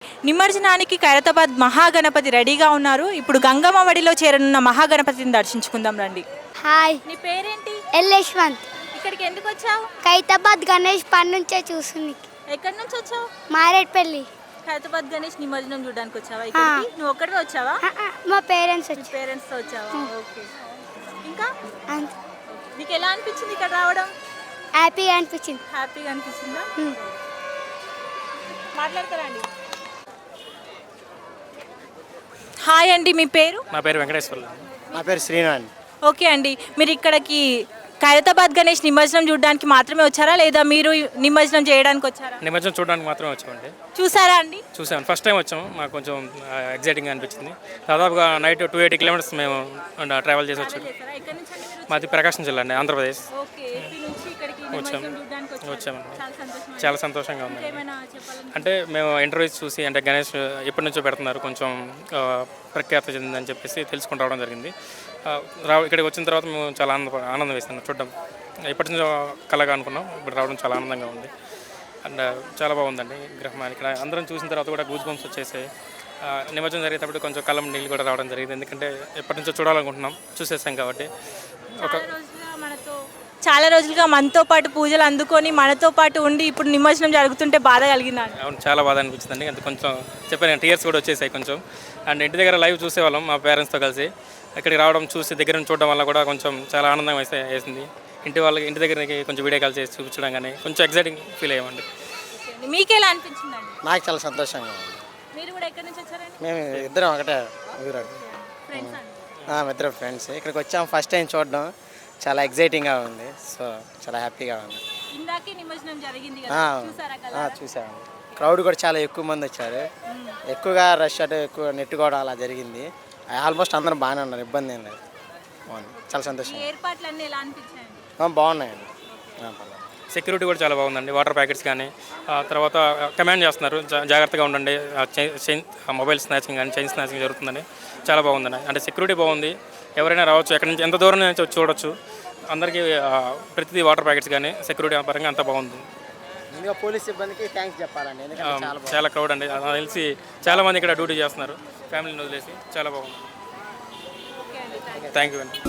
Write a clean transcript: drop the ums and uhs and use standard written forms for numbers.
నిమజ్జనానికి ఖైరతాబాద్ మహాగణపతి రెడీగా ఉన్నారు. ఇప్పుడు గంగమ్మ వడిలో చేరనున్న మహాగణపతిని దర్శించుకుందాం రండి. హాయ్, నీ పేరేంటి? యశ్వంత్. ఇక్కడికి ఎందుకు వచ్చావు? ఖైరతాబాద్ గణేష్ పని నుంచే చూస్తుంది. ఎక్కడి నుంచి వచ్చావు? మారేడ్పల్లి. ఖైరతాబాద్ గణేష్ నిమజ్జనం చూడడానికి వచ్చావా ఇక్కడికి? నువ్వు ఒక్కడివే వచ్చావా? మా పేరెంట్స్ నీ వచ్చి పేరెంట్స్తో వచ్చావా? ఓకే. ఇంకా అంత నీకు ఎలా అనిపించింది ఇక్కడ రావడం? హ్యాపీగా అనిపించింది. హ్యాపీగా అనిపించిందా? మాట్లాడతారా అండి? హాయ్ అండి, మీ పేరు? నా పేరు వెంకటేశ్వర్లు. నా పేరు శ్రీనాథ్. ఓకే అండి, మీరు ఇక్కడికి ఖైరతాబాద్ గణేష్ నిమజ్జనం చూడడానికి మాత్రమే వచ్చారా లేదా మీరు నిమజ్జనం చేయడానికి వచ్చారా? నిమజ్జనం చూడడానికి మాత్రమే వచ్చామండి. చూసారా అండి? చూసాను, ఫస్ట్ టైం వచ్చాము. మాకు కొంచెం ఎగ్జైటింగ్గా అనిపించింది. దాదాపుగా నైట్ 280 కిలోమీటర్స్ మేము ట్రావెల్ చేసి వచ్చాము. చేశారా? ఎక్కడి నుంచి అండి మీరు? మాది ప్రకాశం జిల్లా అండి, ఆంధ్రప్రదేశ్. ఓకే, ఏపీ నుంచి ఇక్కడికి నిమజ్జనం చూడడానికి వచ్చారు. వచ్చామండి. చాలా సంతోషం. చాలా సంతోషంగా ఉంది. ఏమైనా చెప్పాలని? అంటే మేము ఇంటర్వ్యూస్ చూసి అంటే గణేష్ ఎప్పటి నుంచో పెడుతున్నారు, కొంచెం ప్రఖ్యాత చెందిందని చెప్పేసి తెలుసుకుని రావడం జరిగింది. ఇక్కడికి వచ్చిన తర్వాత మేము చాలా ఆనందం వేస్తున్నాం చూడడం. ఎప్పటి నుంచో కలగా అనుకున్నాం, ఇప్పుడు రావడం చాలా ఆనందంగా ఉంది. అండ్ చాలా బాగుందండి విగ్రహం. ఇక్కడ అందరం చూసిన తర్వాత కూడా గూస్ బంప్స్ వచ్చేసాయి. నిమజ్జనం జరిగేటప్పుడు కొంచెం కళ్ళం నీళ్ళు కూడా రావడం జరిగింది, ఎందుకంటే ఎప్పటి నుంచో చూడాలనుకుంటున్నాం, చూసేసాం కాబట్టి. చాలా రోజులుగా మనతో పాటు పూజలు అందుకొని మనతో పాటు ఉండి ఇప్పుడు నిమజ్జనం జరుగుతుంటే బాధ కలిగిందండి. అవును, చాలా బాధ అనిపించిందండి. అంత కొంచెం చెప్పాను, టీయర్స్ కూడా వచ్చేసాయి కొంచెం. అండ్ ఇంటి దగ్గర లైవ్ చూసేవాళ్ళం మా పేరెంట్స్తో కలిసి. ఇక్కడికి రావడం చూసి దగ్గర నుంచి చూడడం వల్ల కూడా కొంచెం చాలా ఆనందం వేసింది. ఇంటి దగ్గరికి కొంచెం వీడియో కాల్ చేసి చూపించడం కానీ కొంచెం ఎగ్జైటింగ్ ఫీల్ అయ్యామండి. మీకు ఎలా అనిపించిందండి? నాకు చాలా సంతోషంగా ఉంది. మీరు కూడా ఎక్కడి నుంచి వచ్చారండి? మేము ఇద్దరం ఒకటే ఊరు. ఫ్రెండ్స్ అండి. ఇద్దరు ఫ్రెండ్స్. ఇక్కడికి వచ్చాము, ఫస్ట్ టైం చూడడం చాలా ఎగ్జైటింగ్గా ఉంది. సో చాలా హ్యాపీగా ఉంది. ఇందాకే నిమజ్జనం జరిగింది కదా, చూసారా కదా? చూసాము. క్రౌడ్ కూడా చాలా ఎక్కువ మంది వచ్చారు. ఎక్కువగా రష్ అటు ఎక్కువ నెట్టుకోవడం అలా జరిగింది. ఆల్మోస్ట్ అందరం బాగానే ఉన్నారు, ఇబ్బంది ఏం లేదు. బాగుంది, చాలా సంతోషం. ఏర్పాట్లన్నీ ఎలా అనిపించాయండి? బాగున్నాయండి. సెక్యూరిటీ కూడా చాలా బాగుందండి. వాటర్ ప్యాకెట్స్ కానీ తర్వాత కమాండ్ చేస్తున్నారు, జాగ్రత్తగా ఉండండి, మొబైల్ స్నాచింగ్ కానీ చైన్ స్నాచింగ్ జరుగుతుందని. చాలా బాగుందండి. అంటే సెక్యూరిటీ బాగుంది, ఎవరైనా రావచ్చు, ఎక్కడి నుంచి ఎంత దూరం నుంచి చూడవచ్చు. అందరికీ ప్రతిదీ వాటర్ ప్యాకెట్స్ కానీ సెక్యూరిటీ పరంగా అంతా బాగుంది. ఇంకా పోలీస్ సిబ్బందికి థ్యాంక్స్ చెప్పాలండి, చాలా క్రౌడ్ అండి. నాకు తెలిసి చాలామంది ఇక్కడ డ్యూటీ చేస్తున్నారు ఫ్యామిలీని వదిలేసి. చాలా బాగుంది. థ్యాంక్ యూ అండి.